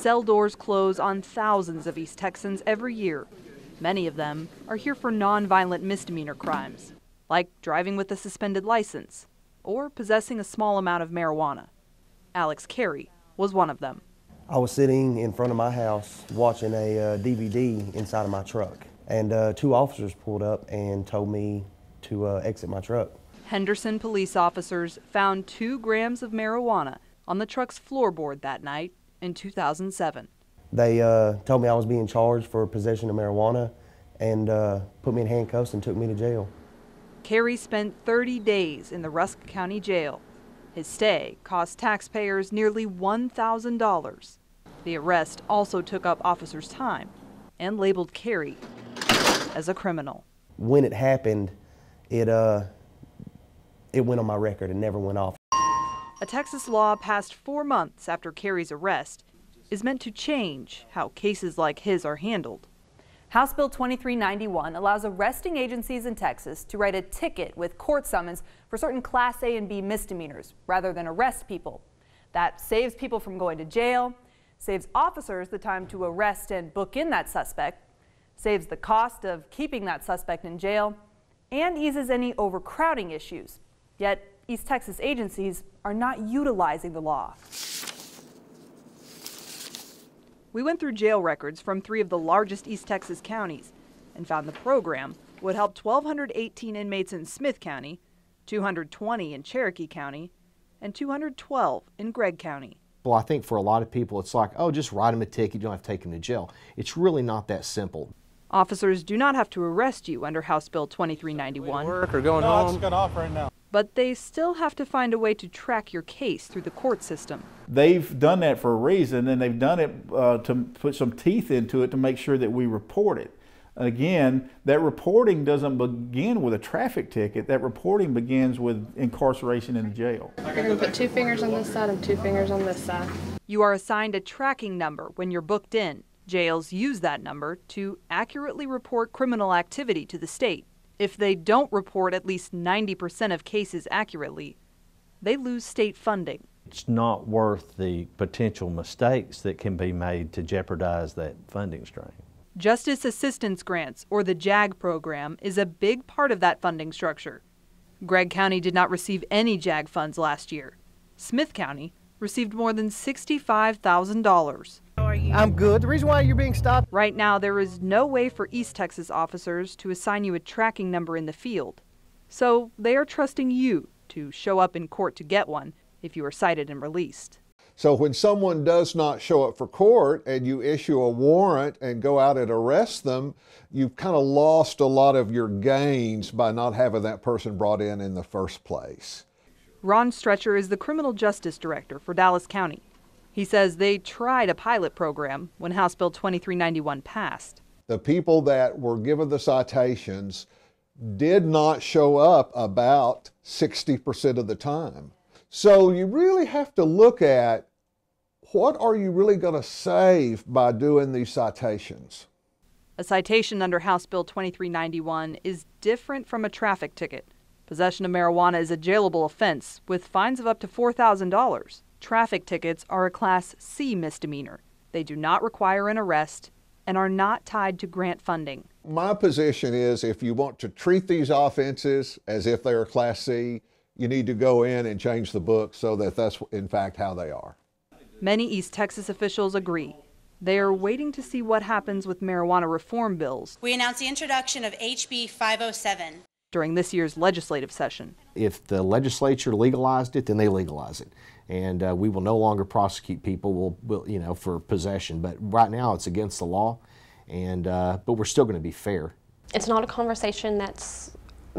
Cell doors close on thousands of East Texans every year. Many of them are here for nonviolent misdemeanor crimes, like driving with a suspended license or possessing a small amount of marijuana. Alex Carey was one of them. I was sitting in front of my house watching a DVD inside of my truck, and two officers pulled up and told me to exit my truck. Henderson police officers found 2 grams of marijuana on the truck's floorboard that night in 2007. They told me I was being charged for possession of marijuana and put me in handcuffs and took me to jail. Carey spent 30 days in the Rusk County Jail. His stay cost taxpayers nearly $1,000. The arrest also took up officers' time and labeled Carey as a criminal. When it happened, it went on my record and never went off. A Texas law passed 4 months after Carey's arrest is meant to change how cases like his are handled. House Bill 2391 allows arresting agencies in Texas to write a ticket with court summons for certain Class A and B misdemeanors rather than arrest people. That saves people from going to jail, saves officers the time to arrest and book in that suspect, saves the cost of keeping that suspect in jail, and eases any overcrowding issues. Yet East Texas agencies are not utilizing the law. We went through jail records from 3 of the largest East Texas counties and found the program would help 1,218 inmates in Smith County, 220 in Cherokee County, and 212 in Gregg County. Well, I think for a lot of people it's like, oh, just write them a ticket, you don't have to take them to jail. It's really not that simple. Officers do not have to arrest you under House Bill 2391. Work or going home. I just got off right now. But they still have to find a way to track your case through the court system. They've done that for a reason, and they've done it to put some teeth into it to make sure that we report it. Again, that reporting doesn't begin with a traffic ticket. That reporting begins with incarceration in the jail. You're going to put 2 fingers on this side and 2 fingers on this side. You are assigned a tracking number when you're booked in. Jails use that number to accurately report criminal activity to the state. If they don't report at least 90% of cases accurately, they lose state funding. It's not worth the potential mistakes that can be made to jeopardize that funding stream. Justice Assistance Grants, or the JAG program, is a big part of that funding structure. Gregg County did not receive any JAG funds last year. Smith County received more than $65,000. I'm good. The reason why you're being stopped. Right now, there is no way for East Texas officers to assign you a tracking number in the field. So they are trusting you to show up in court to get one if you are cited and released. So when someone does not show up for court and you issue a warrant and go out and arrest them, you've kind of lost a lot of your gains by not having that person brought in the first place. Ron Stretcher is the criminal justice director for Dallas County. He says they tried a pilot program when House Bill 2391 passed. The people that were given the citations did not show up about 60% of the time. So you really have to look at what are you really going to save by doing these citations. A citation under House Bill 2391 is different from a traffic ticket. Possession of marijuana is a jailable offense with fines of up to $4,000. Traffic tickets are a Class C misdemeanor. They do not require an arrest and are not tied to grant funding. My position is if you want to treat these offenses as if they are Class C, you need to go in and change the book so that that's in fact how they are. Many East Texas officials agree. They are waiting to see what happens with marijuana reform bills. We announced the introduction of HB 507. During this year's legislative session. If the legislature legalized it, then they legalize it. And we will no longer prosecute people for possession. But right now it's against the law, and but we're still going to be fair. It's not a conversation that's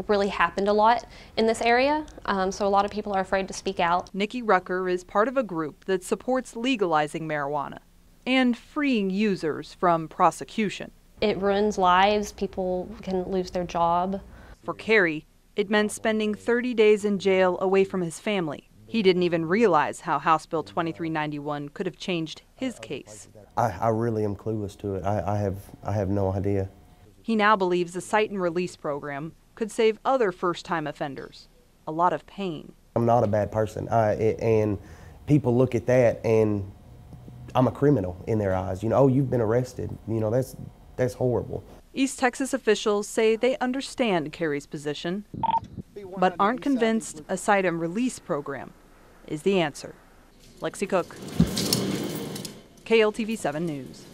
really happened a lot in this area, so a lot of people are afraid to speak out. Nikki Rucker is part of a group that supports legalizing marijuana and freeing users from prosecution. It ruins lives. People can lose their job. For Carey, it meant spending 30 days in jail away from his family. He didn't even realize how House Bill 2391 could have changed his case. I really am clueless to it. I have no idea. He now believes the cite and release program could save other first-time offenders a lot of pain. I'm not a bad person, and people look at that and I'm a criminal in their eyes. You know, oh, you've been arrested. You know, that's horrible. East Texas officials say they understand Carey's position, but aren't convinced a cite and release program is the answer. Lexi Cook, KLTV 7 News.